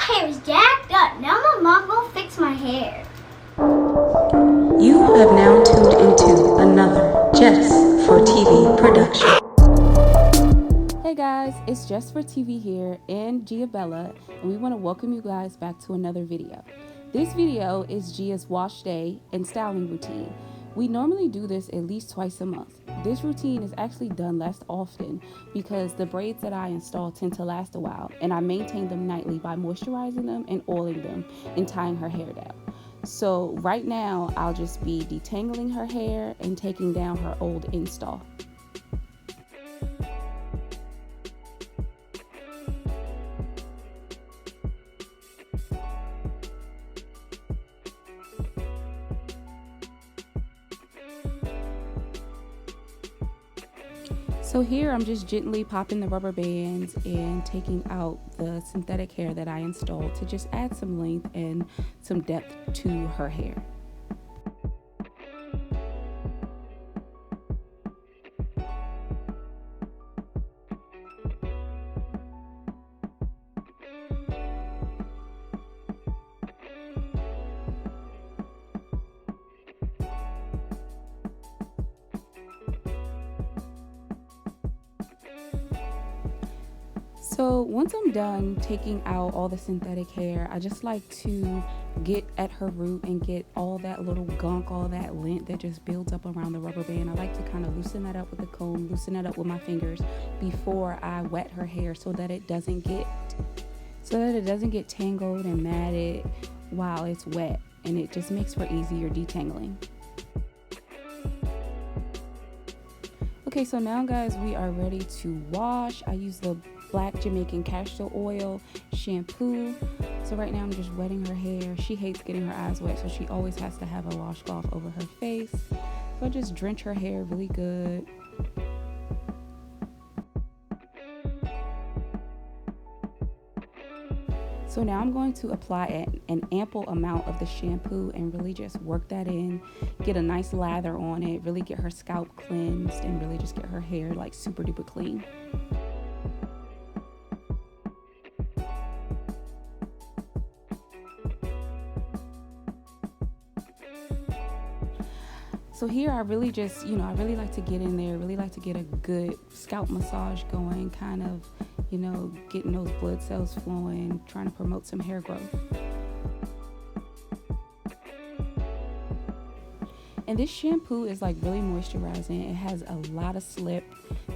hair is jacked up. Now my mom gonna fix my hair. You have now tuned into another Jess4TV production. Hey guys, it's Jess4TV here and Gia Bella, and we want to welcome you guys back to another video. This video is Gia's wash day and styling routine. We normally do this at least twice a month. This routine is actually done less often because the braids that I install tend to last a while, and I maintain them nightly by moisturizing them and oiling them and tying her hair down. So right now I'll just be detangling her hair and taking down her old install. So here I'm just gently popping the rubber bands and taking out the synthetic hair that I installed to just add some length and some depth to her hair. So once I'm done taking out all the synthetic hair, I just like to get at her root and get all that little gunk, all that lint that just builds up around the rubber band. I like to kind of loosen that up with a comb, loosen that up with my fingers before I wet her hair so that it doesn't get tangled and matted while it's wet, and it just makes for easier detangling. Okay, so now guys, we are ready to wash. I use the black Jamaican castor oil shampoo. So right now I'm just wetting her hair. She hates getting her eyes wet, so she always has to have a washcloth over her face. So I just drench her hair really good. So now I'm going to apply an ample amount of the shampoo and really just work that in, get a nice lather on it, really get her scalp cleansed, and really just get her hair like super duper clean. So here I really just, I really like to get in there, really like to get a good scalp massage going, kind of, getting those blood cells flowing, trying to promote some hair growth. And this shampoo is like really moisturizing. It has a lot of slip,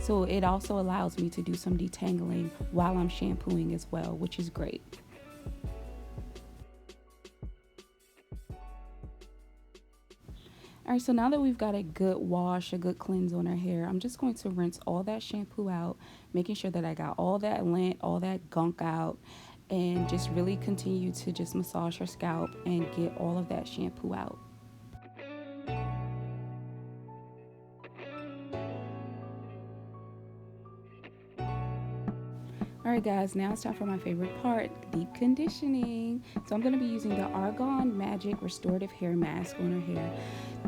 so it also allows me to do some detangling while I'm shampooing as well, which is great. All right, so now that we've got a good wash, a good cleanse on her hair, I'm just going to rinse all that shampoo out, making sure that I got all that lint, all that gunk out, and just really continue to just massage her scalp and get all of that shampoo out. Alright guys, now it's time for my favorite part, deep conditioning. So I'm going to be using the Argan Magic Restorative Hair Mask on her hair.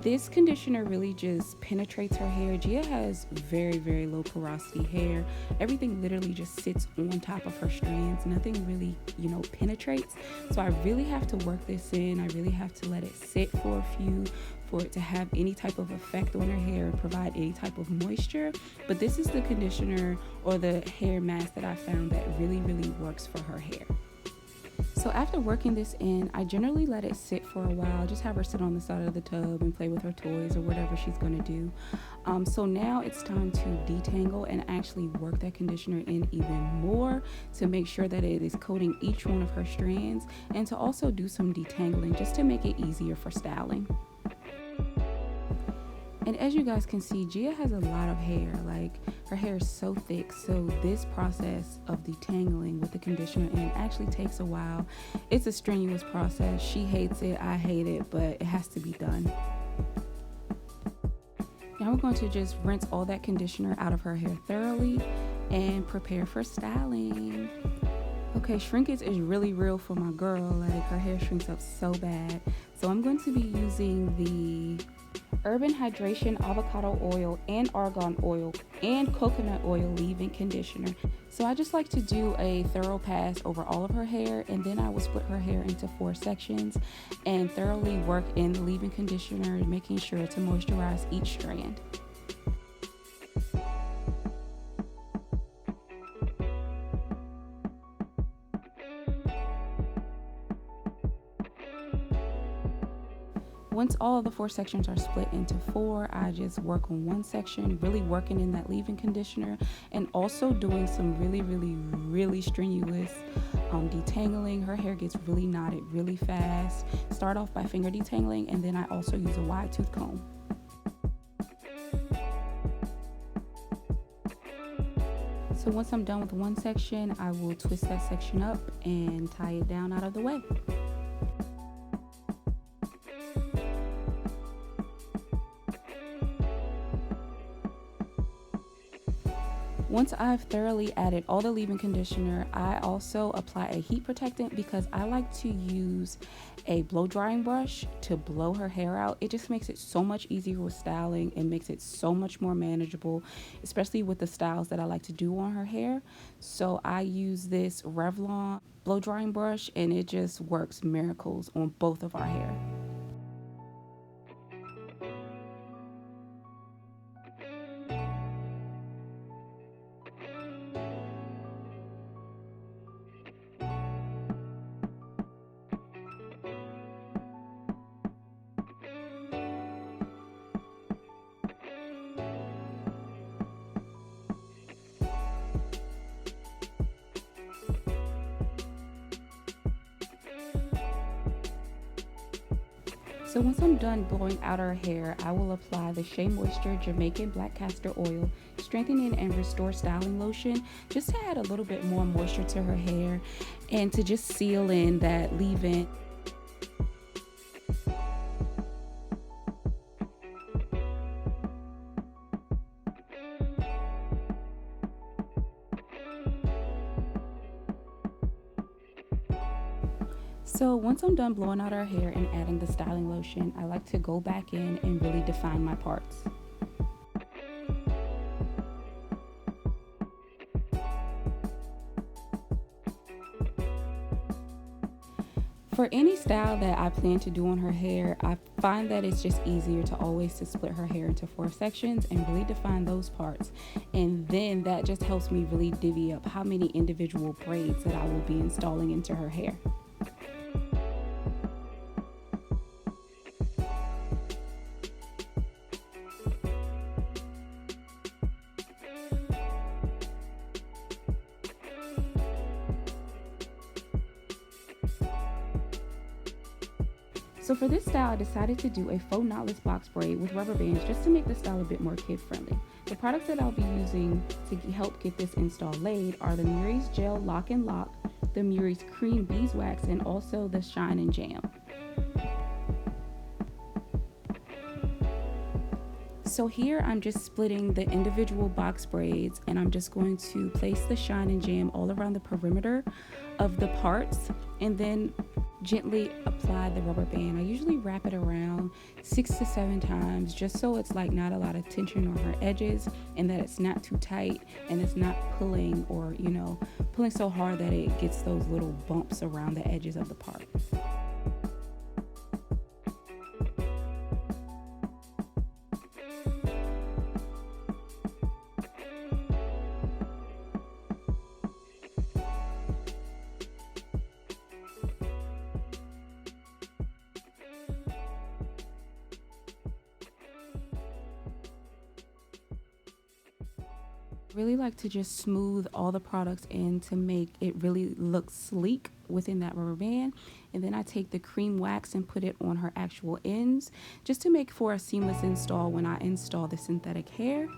This conditioner really just penetrates her hair. Gia has very, very low porosity hair. Everything literally just sits on top of her strands. Nothing really, penetrates. So I really have to work this in. I really have to let it sit for it to have any type of effect on her hair and provide any type of moisture. But this is the conditioner or the hair mask that I found that really, really works for her hair. So after working this in, I generally let it sit for a while, just have her sit on the side of the tub and play with her toys or whatever she's going to do. So now it's time to detangle and actually work that conditioner in even more to make sure that it is coating each one of her strands, and to also do some detangling just to make it easier for styling. And as you guys can see, Gia has a lot of hair. Like, her hair is so thick, so this process of detangling with the conditioner in actually takes a while. It's a strenuous process. She hates it, I hate it, but it has to be done. Now we're going to just rinse all that conditioner out of her hair thoroughly and prepare for styling. Okay, shrinkage is really real for my girl. Like, her hair shrinks up so bad. So I'm going to be using the Urban Hydration Avocado Oil and Argan Oil and Coconut Oil Leave-In Conditioner. So I just like to do a thorough pass over all of her hair, and then I will split her hair into 4 sections and thoroughly work in the leave-in conditioner, making sure to moisturize each strand. Once all of the 4 sections are split into 4, I just work on one section, really working in that leave-in conditioner, and also doing some really strenuous detangling. Her hair gets really knotted really fast. Start off by finger detangling, and then I also use a wide tooth comb. So once I'm done with one section, I will twist that section up and tie it down out of the way. Once I've thoroughly added all the leave-in conditioner, I also apply a heat protectant because I like to use a blow drying brush to blow her hair out. It just makes it so much easier with styling and makes it so much more manageable, especially with the styles that I like to do on her hair. So I use this Revlon blow drying brush, and it just works miracles on both of our hair. So once I'm done blowing out her hair, I will apply the Shea Moisture Jamaican Black Castor Oil Strengthening and Restore Styling Lotion, just to add a little bit more moisture to her hair and to just seal in that leave-in. So once I'm done blowing out our hair and adding the styling lotion, I like to go back in and really define my parts. For any style that I plan to do on her hair, I find that it's just easier to always to split her hair into 4 sections and really define those parts. And then that just helps me really divvy up how many individual braids that I will be installing into her hair. So for this style, I decided to do a faux knotless box braid with rubber bands just to make the style a bit more kid friendly. The products that I'll be using to help get this install laid are the Murray's Gel Lock and Lock, the Murray's Cream Beeswax, and also the Shine and Jam. So here I'm just splitting the individual box braids, and I'm just going to place the Shine and Jam all around the perimeter of the parts and then gently apply the rubber band. I usually wrap it around 6 to 7 times just so it's like not a lot of tension on her edges and that it's not too tight and it's not pulling or, you know, pulling so hard that it gets those little bumps around the edges of the part. Really like to just smooth all the products in to make it really look sleek within that rubber band, and then I take the cream wax and put it on her actual ends just to make for a seamless install when I install the synthetic hair.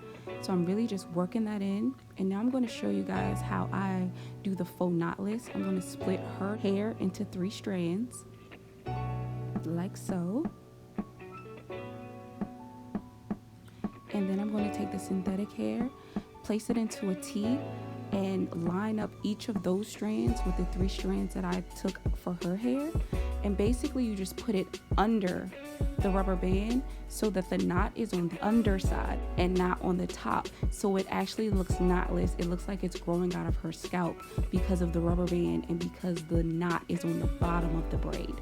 So I'm really just working that in, and now I'm going to show you guys how I do the faux knotless. I'm going to split her hair into 3 strands like so, and then I'm going to take the synthetic hair, place it into a T, and line up each of those strands with the 3 strands that I took for her hair. And basically you just put it under the rubber band so that the knot is on the underside and not on the top. So it actually looks knotless. It looks like it's growing out of her scalp because of the rubber band and because the knot is on the bottom of the braid.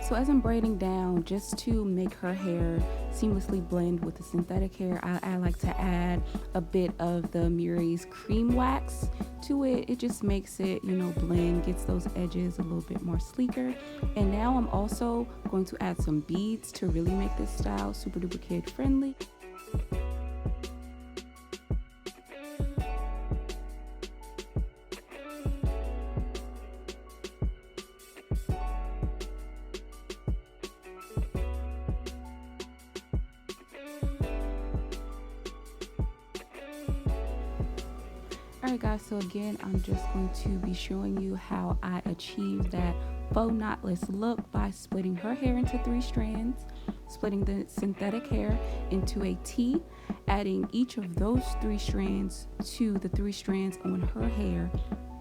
So as I'm braiding down, just to make her hair seamlessly blend with the synthetic hair, I like to add a bit of the Murray's cream wax to it. It just makes it, blend, gets those edges a little bit more sleeker. And now I'm also going to add some beads to really make this style super duper kid friendly. Alright guys, so again, I'm just going to be showing you how I achieved that faux knotless look by splitting her hair into 3 strands, splitting the synthetic hair into a T, adding each of those 3 strands to the 3 strands on her hair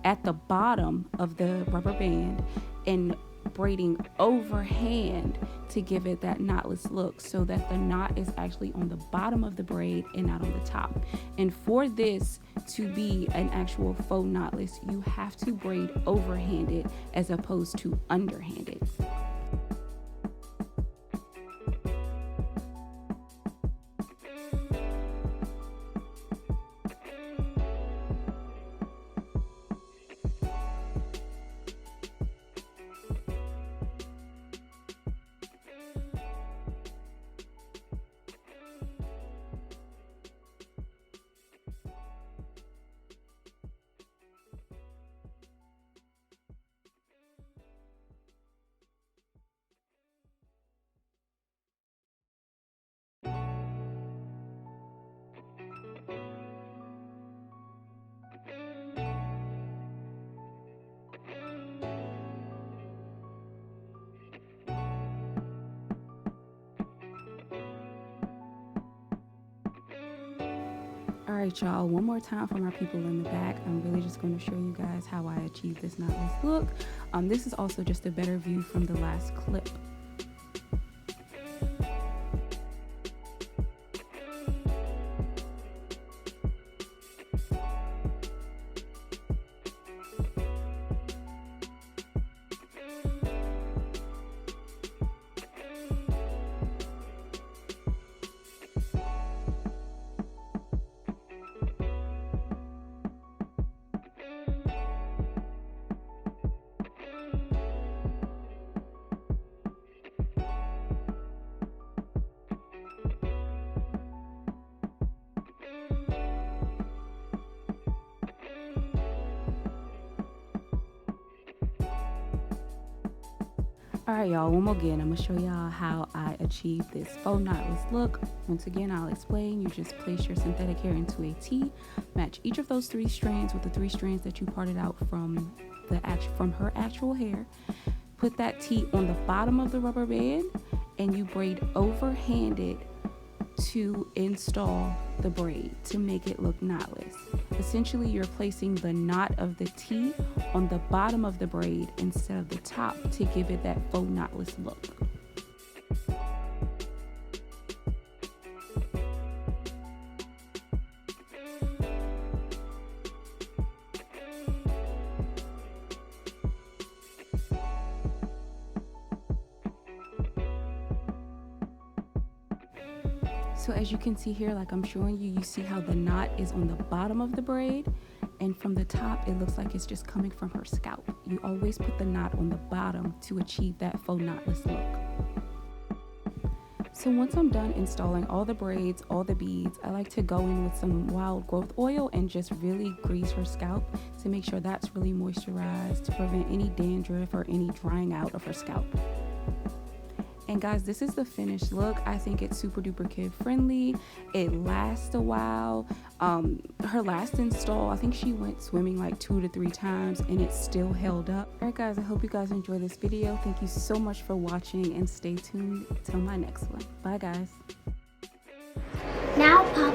at the bottom of the rubber band, and braiding overhand to give it that knotless look so that the knot is actually on the bottom of the braid and not on the top. And for this to be an actual faux knotless, you have to braid overhanded as opposed to underhanded. Alright y'all, one more time for my people in the back. I'm really just going to show you guys how I achieved this knotless look. This is also just a better view from the last clip. Alright y'all, one more again, I'm going to show y'all how I achieved this faux knotless look. Once again, I'll explain. You just place your synthetic hair into a T, match each of those 3 strands with the 3 strands that you parted out from her actual hair. Put that T on the bottom of the rubber band and you braid overhanded to install the braid to make it look knotless. Essentially, you're placing the knot of the T on the bottom of the braid instead of the top to give it that faux knotless look. So as you can see here, like I'm showing you, you see how the knot is on the bottom of the braid, and from the top it looks like it's just coming from her scalp. You always put the knot on the bottom to achieve that faux knotless look. So once I'm done installing all the braids, all the beads, I like to go in with some wild growth oil and just really grease her scalp to make sure that's really moisturized to prevent any dandruff or any drying out of her scalp. And guys, this is the finished look. I think it's super duper kid friendly. It lasts a while. Her last install, I think she went swimming like 2 to 3 times and it still held up. All right guys, I hope you guys enjoy this video. Thank you so much for watching and stay tuned till my next one. Bye guys. Now pop